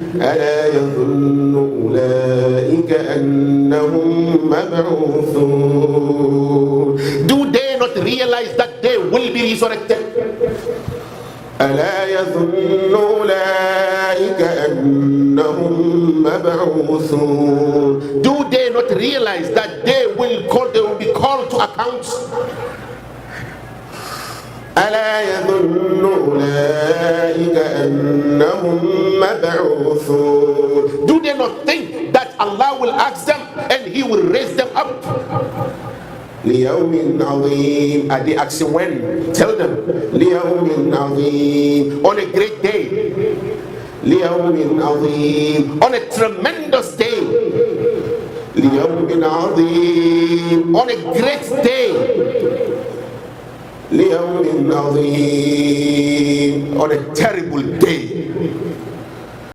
ألا يظن أولئك أنهم مبعوثون. Do they not realize that they will be resurrected? ألا يظن أولئك أنهم مبعوثون. Do they not realize that they will be called to account? ألا يظن أولئك أنهم مبعوثون. Do they not think that Allah will ask them and He will raise them up? ليوم عظيم. Are they asking when? Tell them. ليوم عظيم. On a great day. ليوم عظيم. On a tremendous day. ليوم عظيم. On a great day. ليوم عظيم. On a terrible day.